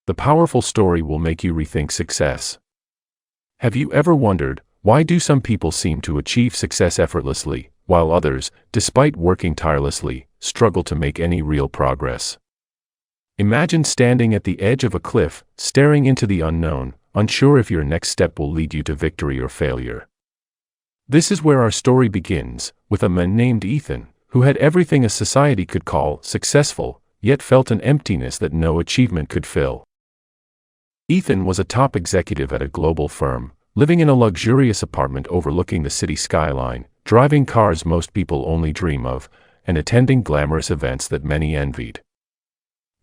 The powerful story will make you rethink success. Have you ever wondered, why do some people seem to achieve success effortlessly, while others, despite working tirelessly, struggle to make any real progress? Imagine standing at the edge of a cliff, staring into the unknown, unsure if your next step will lead you to victory or failure. This is where our story begins, with a man named Ethan, who had everything a society could call successful, yet felt an emptiness that no achievement could fill. Ethan was a top executive at a global firm, living in a luxurious apartment overlooking the city skyline, driving cars most people only dream of, and attending glamorous events that many envied.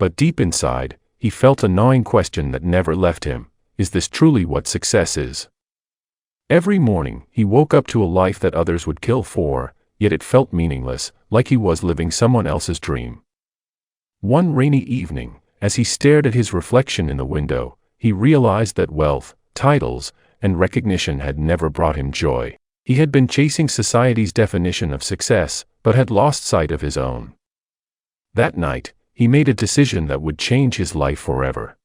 But deep inside, he felt a gnawing question that never left him: is this truly what success is? Every morning, he woke up to a life that others would kill for, yet it felt meaningless, like he was living someone else's dream. One rainy evening, as he stared at his reflection in the window, he realized that wealth, titles, and recognition had never brought him joy. He had been chasing society's definition of success, but had lost sight of his own. That night, he made a decision that would change his life forever.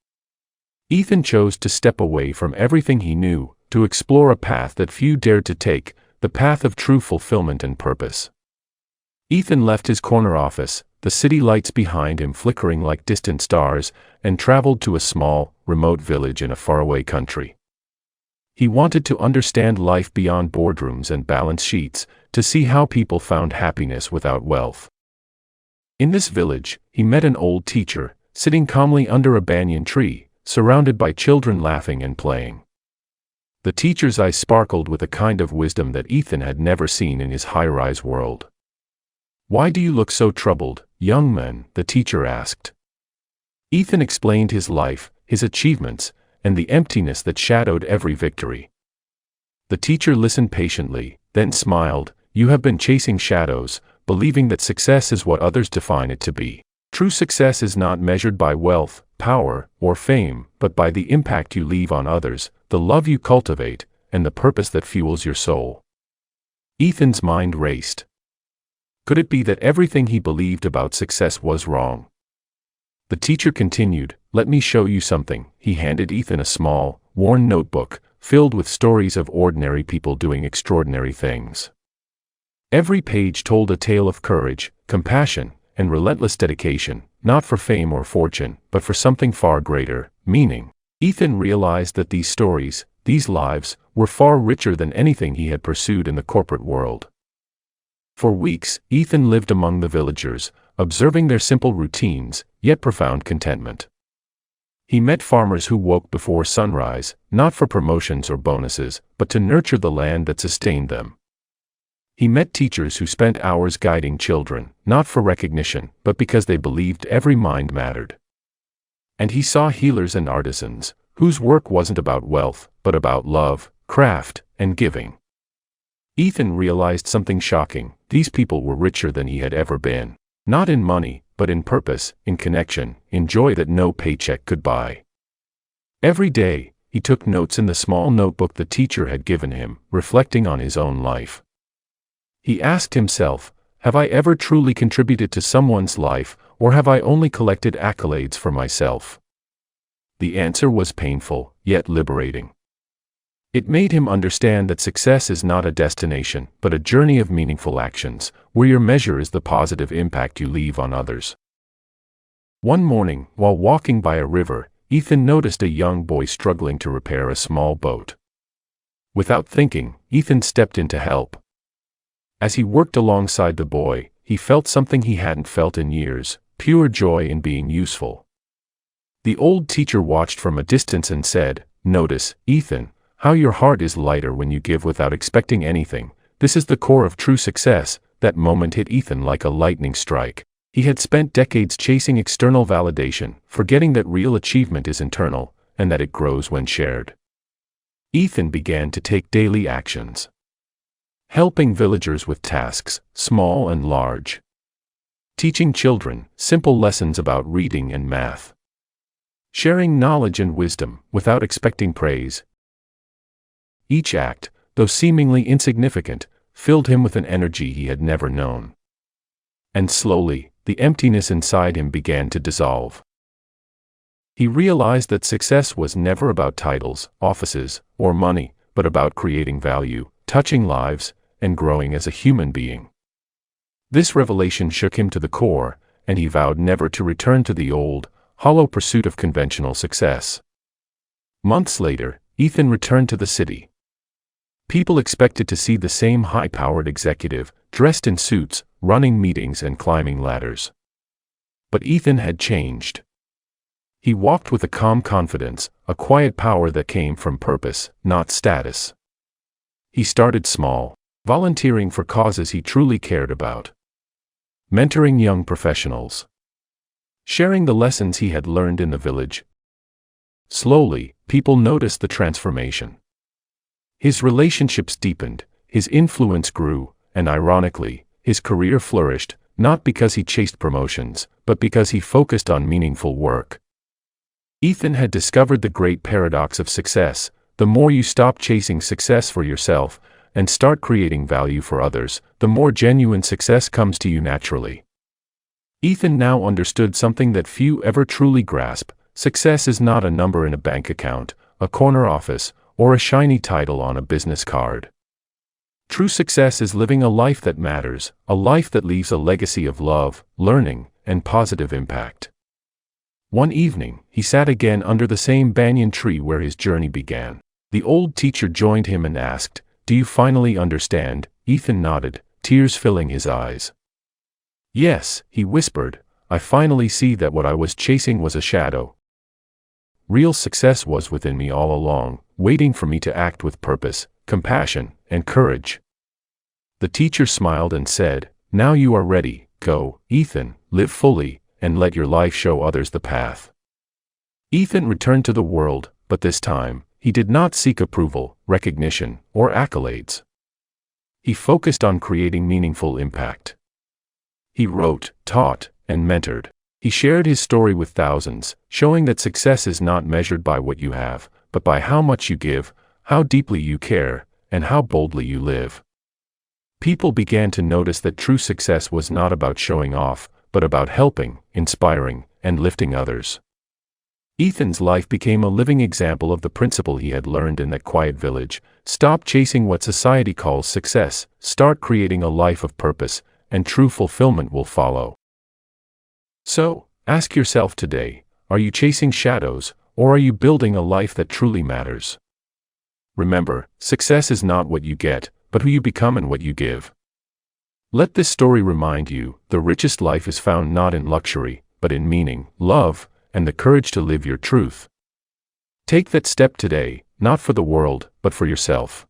Ethan chose to step away from everything he knew, to explore a path that few dared to take, the path of true fulfillment and purpose. Ethan left his corner office, the city lights behind him flickering like distant stars, and traveled to a small, remote village in a faraway country. He wanted to understand life beyond boardrooms and balance sheets, to see how people found happiness without wealth. In this village, he met an old teacher, sitting calmly under a banyan tree, surrounded by children laughing and playing. The teacher's eyes sparkled with a kind of wisdom that Ethan had never seen in his high-rise world. "Why do you look so troubled, young man?" the teacher asked. Ethan explained his life, his achievements, and the emptiness that shadowed every victory. The teacher listened patiently, then smiled. "You have been chasing shadows, believing that success is what others define it to be. True success is not measured by wealth, power, or fame, but by the impact you leave on others, the love you cultivate, and the purpose that fuels your soul." Ethan's mind raced. Could it be that everything he believed about success was wrong? The teacher continued, "Let me show you something." He handed Ethan a small, worn notebook, filled with stories of ordinary people doing extraordinary things. Every page told a tale of courage, compassion, and relentless dedication, not for fame or fortune, but for something far greater: meaning. Ethan realized that these stories, these lives, were far richer than anything he had pursued in the corporate world. For weeks, Ethan lived among the villagers, observing their simple routines, yet profound contentment. He met farmers who woke before sunrise, not for promotions or bonuses, but to nurture the land that sustained them. He met teachers who spent hours guiding children, not for recognition, but because they believed every mind mattered. And he saw healers and artisans, whose work wasn't about wealth, but about love, craft, and giving. Ethan realized something shocking: these people were richer than he had ever been. Not in money, but in purpose, in connection, in joy that no paycheck could buy. Every day, he took notes in the small notebook the teacher had given him, reflecting on his own life. He asked himself, have I ever truly contributed to someone's life, or have I only collected accolades for myself? The answer was painful, yet liberating. It made him understand that success is not a destination, but a journey of meaningful actions, where your measure is the positive impact you leave on others. One morning, while walking by a river, Ethan noticed a young boy struggling to repair a small boat. Without thinking, Ethan stepped in to help. As he worked alongside the boy, he felt something he hadn't felt in years: pure joy in being useful. The old teacher watched from a distance and said, "Notice, Ethan, how your heart is lighter when you give without expecting anything. This is the core of true success." That moment hit Ethan like a lightning strike. He had spent decades chasing external validation, forgetting that real achievement is internal, and that it grows when shared. Ethan began to take daily actions. Helping villagers with tasks, small and large. Teaching children simple lessons about reading and math. Sharing knowledge and wisdom, without expecting praise. Each act, though seemingly insignificant, filled him with an energy he had never known. And slowly, the emptiness inside him began to dissolve. He realized that success was never about titles, offices, or money, but about creating value, touching lives, and growing as a human being. This revelation shook him to the core, and he vowed never to return to the old, hollow pursuit of conventional success. Months later, Ethan returned to the city. People expected to see the same high-powered executive, dressed in suits, running meetings and climbing ladders. But Ethan had changed. He walked with a calm confidence, a quiet power that came from purpose, not status. He started small, volunteering for causes he truly cared about, mentoring young professionals, sharing the lessons he had learned in the village. Slowly, people noticed the transformation. His relationships deepened, his influence grew, and ironically, his career flourished, not because he chased promotions, but because he focused on meaningful work. Ethan had discovered the great paradox of success: the more you stop chasing success for yourself and start creating value for others, the more genuine success comes to you naturally. Ethan now understood something that few ever truly grasp: success is not a number in a bank account, a corner office, or a shiny title on a business card. True success is living a life that matters, a life that leaves a legacy of love, learning, and positive impact. One evening, he sat again under the same banyan tree where his journey began. The old teacher joined him and asked, "Do you finally understand?" Ethan nodded, tears filling his eyes. "Yes," he whispered, "I finally see that what I was chasing was a shadow. Real success was within me all along, waiting for me to act with purpose, compassion, and courage." The teacher smiled and said, "Now you are ready. Go, Ethan, live fully, and let your life show others the path." Ethan returned to the world, but this time, he did not seek approval, recognition, or accolades. He focused on creating meaningful impact. He wrote, taught, and mentored. He shared his story with thousands, showing that success is not measured by what you have, but by how much you give, how deeply you care, and how boldly you live. People began to notice that true success was not about showing off, but about helping, inspiring, and lifting others. Ethan's life became a living example of the principle he had learned in that quiet village: stop chasing what society calls success, start creating a life of purpose, and true fulfillment will follow. So, ask yourself today, are you chasing shadows, or are you building a life that truly matters? Remember, success is not what you get, but who you become and what you give. Let this story remind you, the richest life is found not in luxury, but in meaning, love, and the courage to live your truth. Take that step today, not for the world, but for yourself.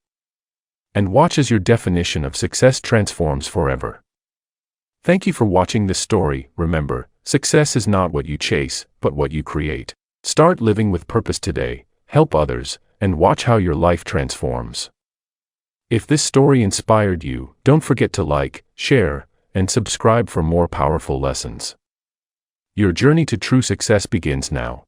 And watch as your definition of success transforms forever. Thank you for watching this story. Remember, success is not what you chase, but what you create. Start living with purpose today, help others, and watch how your life transforms. If this story inspired you, don't forget to like, share, and subscribe for more powerful lessons. Your journey to true success begins now.